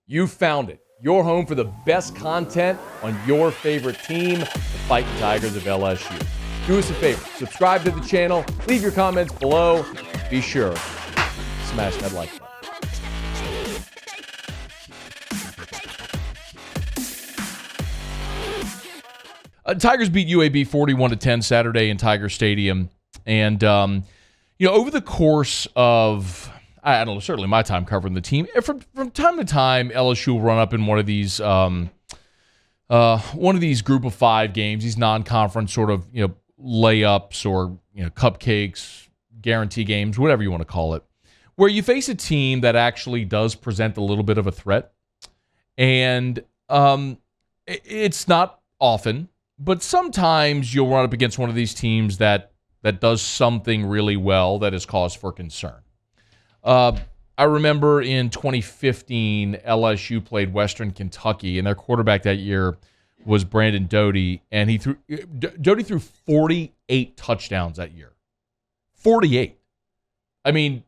You found it. Your home for the best content on your favorite team, the Fighting Tigers of LSU. Do us a favor. Subscribe to the channel. Leave your comments below. Be sure to smash that like button. Tigers beat UAB 41-10 Saturday in Tiger Stadium. And, over the course of, I don't know, certainly my time covering the team, from time to time, LSU will run up in one of these group of five games, these non-conference sort of, layups or, cupcakes, guarantee games, whatever you want to call it, where you face a team that actually does present a little bit of a threat. And it's not often, but sometimes you'll run up against one of these teams that does something really well that is cause for concern. I remember in 2015, LSU played Western Kentucky, and their quarterback that year was Brandon Doty, and Doty threw 48 touchdowns that year. 48. I mean,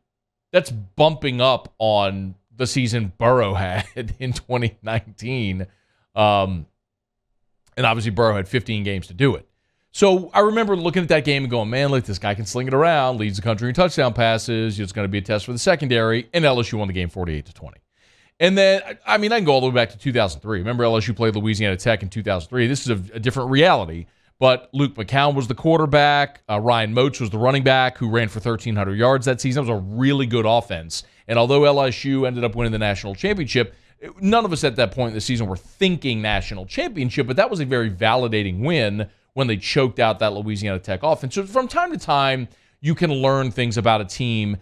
that's bumping up on the season Burrow had in 2019. And obviously Burrow had 15 games to do it. So I remember looking at that game and going, man, look, this guy can sling it around, leads the country in touchdown passes. It's going to be a test for the secondary. And LSU won the game 48-20. And then, I can go all the way back to 2003. Remember LSU played Louisiana Tech in 2003. This is a different reality. But Luke McCown was the quarterback. Ryan Moats was the running back who ran for 1,300 yards that season. It was a really good offense. And although LSU ended up winning the national championship, none of us at that point in the season were thinking national championship, but that was a very validating win when they choked out that Louisiana Tech offense. So from time to time, you can learn things about a team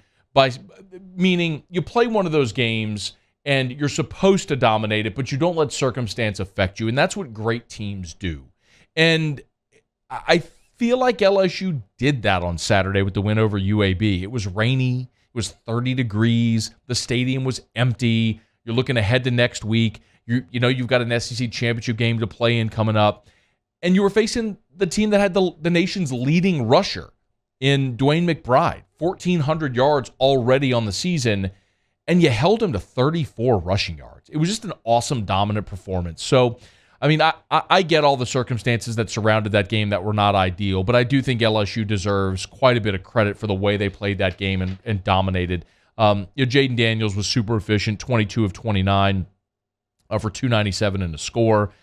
meaning you play one of those games and you're supposed to dominate it, but you don't let circumstance affect you. And that's what great teams do. And I feel like LSU did that on Saturday with the win over UAB. It was rainy. It was 30 degrees. The stadium was empty. You're looking ahead to next week. You've got an SEC championship game to play in coming up. And you were facing the team that had the nation's leading rusher in Dwayne McBride, 1,400 yards already on the season, and you held him to 34 rushing yards. It was just an awesome, dominant performance. So, I get all the circumstances that surrounded that game that were not ideal, but I do think LSU deserves quite a bit of credit for the way they played that game and dominated. Jaden Daniels was super efficient, 22 of 29 for 297 and a score.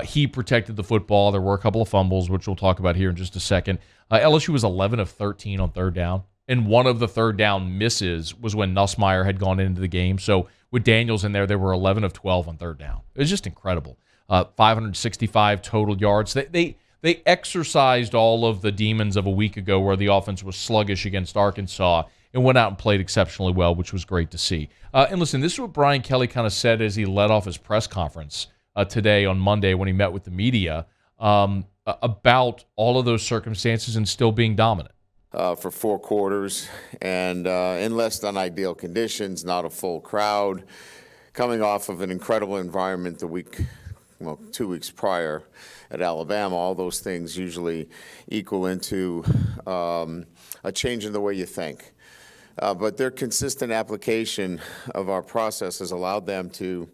He protected the football. There were a couple of fumbles, which we'll talk about here in just a second. LSU was 11 of 13 on third down, and one of the third down misses was when Nussmeier had gone into the game. So with Daniels in there, they were 11 of 12 on third down. It was just incredible. 565 total yards. They exercised all of the demons of a week ago where the offense was sluggish against Arkansas and went out and played exceptionally well, which was great to see. And listen, this is what Brian Kelly kind of said as he led off his press conference today on Monday when he met with the media about all of those circumstances and still being dominant. For 4 quarters and in less than ideal conditions, not a full crowd, coming off of an incredible environment 2 weeks prior at Alabama. All those things usually equal into a change in the way you think. But their consistent application of our process has allowed them to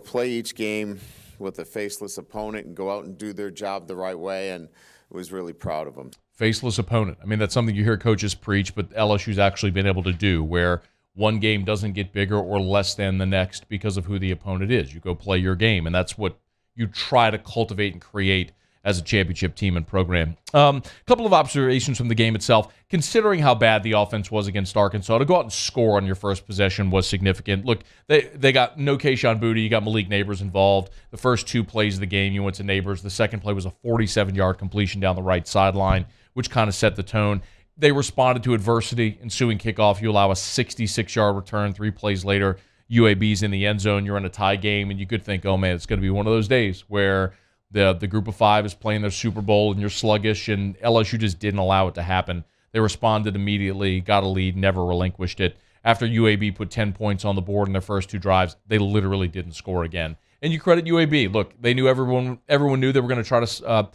play each game with a faceless opponent and go out and do their job the right way, and was really proud of them. Faceless opponent. That's something you hear coaches preach, but LSU's actually been able to do, where one game doesn't get bigger or less than the next because of who the opponent is. You go play your game, and that's what you try to cultivate and create as a championship team and program. Couple of observations from the game itself. Considering how bad the offense was against Arkansas, to go out and score on your first possession was significant. Look, they got no Kayshon Boutte. You got Malik Neighbors involved. The first 2 plays of the game, you went to Neighbors. The second play was a 47-yard completion down the right sideline, which kind of set the tone. They responded to adversity. Ensuing kickoff, you allow a 66-yard return. 3 plays later, UAB's in the end zone. You're in a tie game, and you could think, oh, man, it's going to be one of those days where the group of 5 is playing their Super Bowl and you're sluggish, and LSU just didn't allow it to happen. They responded immediately, got a lead, never relinquished it. After UAB put 10 points on the board in their first 2 drives, they literally didn't score again. And you credit UAB. Look, they knew everyone knew they were going to try to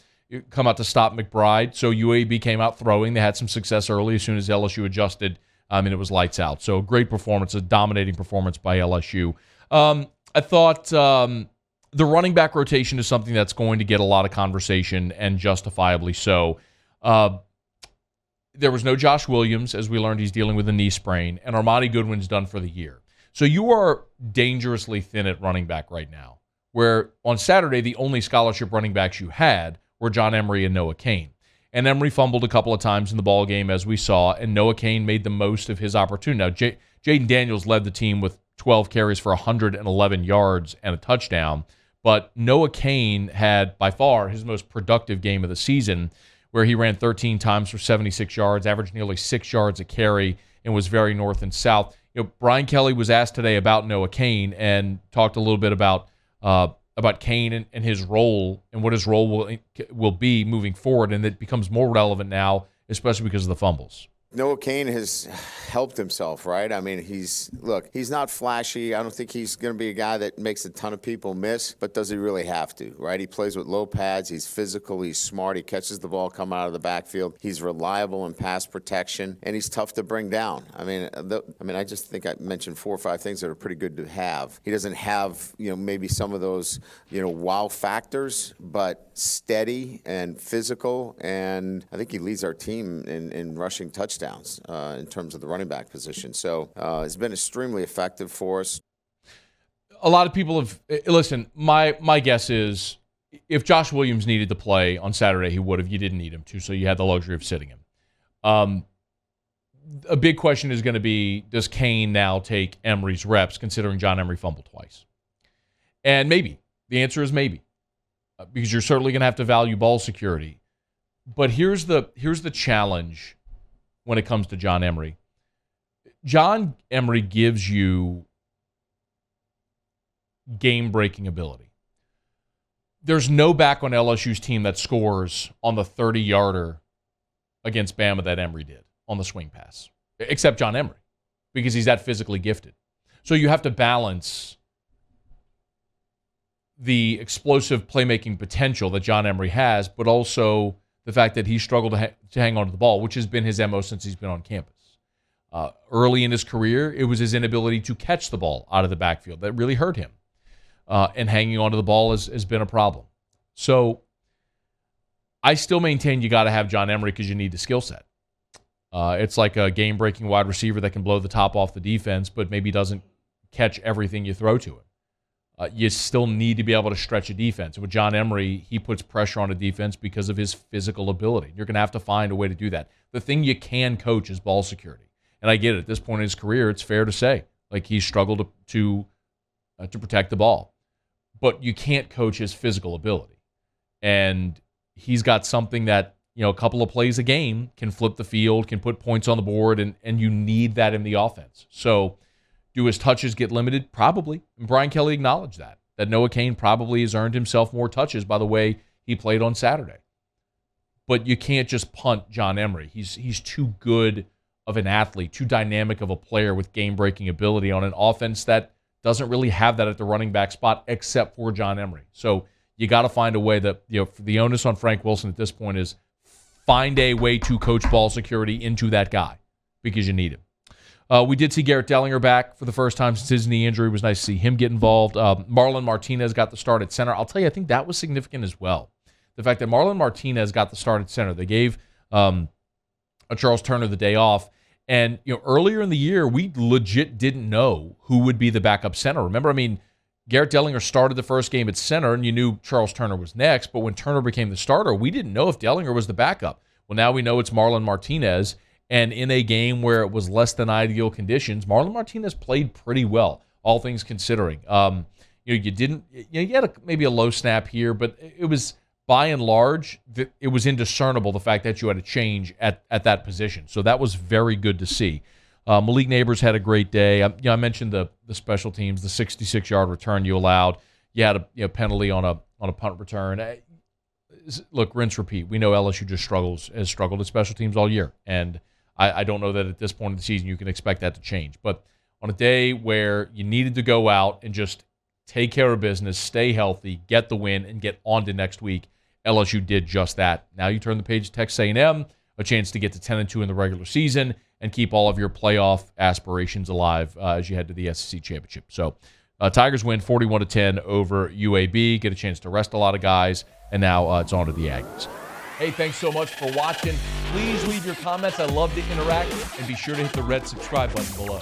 come out to stop McBride, so UAB came out throwing. They had some success early as soon as LSU adjusted, and it was lights out. So great performance, a dominating performance by LSU. I thought the running back rotation is something that's going to get a lot of conversation, and justifiably so. There was no Josh Williams, as we learned he's dealing with a knee sprain, and Armani Goodwin's done for the year. So you are dangerously thin at running back right now, where on Saturday the only scholarship running backs you had were John Emery and Noah Cain. And Emery fumbled a couple of times in the ball game, as we saw, and Noah Cain made the most of his opportunity. Now, Jaden Daniels led the team with 12 carries for 111 yards and a touchdown, but Noah Cain had by far his most productive game of the season, where he ran 13 times for 76 yards, averaged nearly 6 yards a carry, and was very north and south. Brian Kelly was asked today about Noah Cain and talked a little bit about Cain and his role and what his role will be moving forward, and it becomes more relevant now, especially because of the fumbles. Noah Cain has helped himself, right? I mean, he's not flashy. I don't think he's going to be a guy that makes a ton of people miss, but does he really have to, right? He plays with low pads. He's physical. He's smart. He catches the ball coming out of the backfield. He's reliable in pass protection, and he's tough to bring down. I mean, I just think I mentioned 4 or 5 things that are pretty good to have. He doesn't have, maybe some of those, wow factors, but steady and physical, and I think he leads our team in rushing touchdowns in terms of the running back position. So it's been extremely effective for us. A lot of people have listen. My guess is if Josh Williams needed to play on Saturday, he would have. You didn't need him to, so you had the luxury of sitting him. A big question is going to be: does Cain now take Emery's reps, considering John Emery fumbled twice? And maybe the answer is maybe. Because you're certainly going to have to value ball security. But here's the challenge when it comes to John Emery. John Emery gives you game-breaking ability. There's no back on LSU's team that scores on the 30-yarder against Bama that Emery did on the swing pass, except John Emery, because he's that physically gifted. So you have to balance the explosive playmaking potential that John Emery has, but also the fact that he struggled to hang on to the ball, which has been his MO since he's been on campus. Early in his career, it was his inability to catch the ball out of the backfield that really hurt him. And hanging on to the ball has been a problem. So I still maintain you got to have John Emery because you need the skill set. It's like a game-breaking wide receiver that can blow the top off the defense, but maybe doesn't catch everything you throw to him. You still need to be able to stretch a defense. With John Emery, he puts pressure on a defense because of his physical ability. You're going to have to find a way to do that. The thing you can coach is ball security. And I get it. At this point in his career, it's fair to say, like, he struggled to protect the ball. But you can't coach his physical ability. And he's got something that, a couple of plays a game can flip the field, can put points on the board, and you need that in the offense. So do his touches get limited? Probably. And Brian Kelly acknowledged that Noah Cain probably has earned himself more touches by the way he played on Saturday. But you can't just punt John Emery. He's too good of an athlete, too dynamic of a player with game-breaking ability on an offense that doesn't really have that at the running back spot except for John Emery. So you got to find a way that, the onus on Frank Wilson at this point is find a way to coach ball security into that guy because you need him. We did see Garrett Dellinger back for the first time since his knee injury. It was nice to see him get involved. Marlon Martinez got the start at center. I'll tell you, I think that was significant as well. The fact that Marlon Martinez got the start at center. They gave Charles Turner the day off. And earlier in the year, we legit didn't know who would be the backup center. Remember, Garrett Dellinger started the first game at center, and you knew Charles Turner was next. But when Turner became the starter, we didn't know if Dellinger was the backup. Well, now we know it's Marlon Martinez. And in a game where it was less than ideal conditions, Marlon Martinez played pretty well, all things considering. You had maybe a low snap here, but it was by and large, it was indiscernible the fact that you had a change at that position. So that was very good to see. Malik Neighbors had a great day. I mentioned the special teams, the 66-yard return you allowed. You had a penalty on a punt return. Look, rinse, repeat. We know LSU has struggled at special teams all year, and I don't know that at this point in the season you can expect that to change. But on a day where you needed to go out and just take care of business, stay healthy, get the win, and get on to next week, LSU did just that. Now you turn the page to Texas A&M, a chance to get to 10-2 in the regular season and keep all of your playoff aspirations alive as you head to the SEC championship. So Tigers win 41-10 over UAB, get a chance to rest a lot of guys, and now it's on to the Aggies. Hey, thanks so much for watching. Please leave your comments. I love to interact, and be sure to hit the red subscribe button below.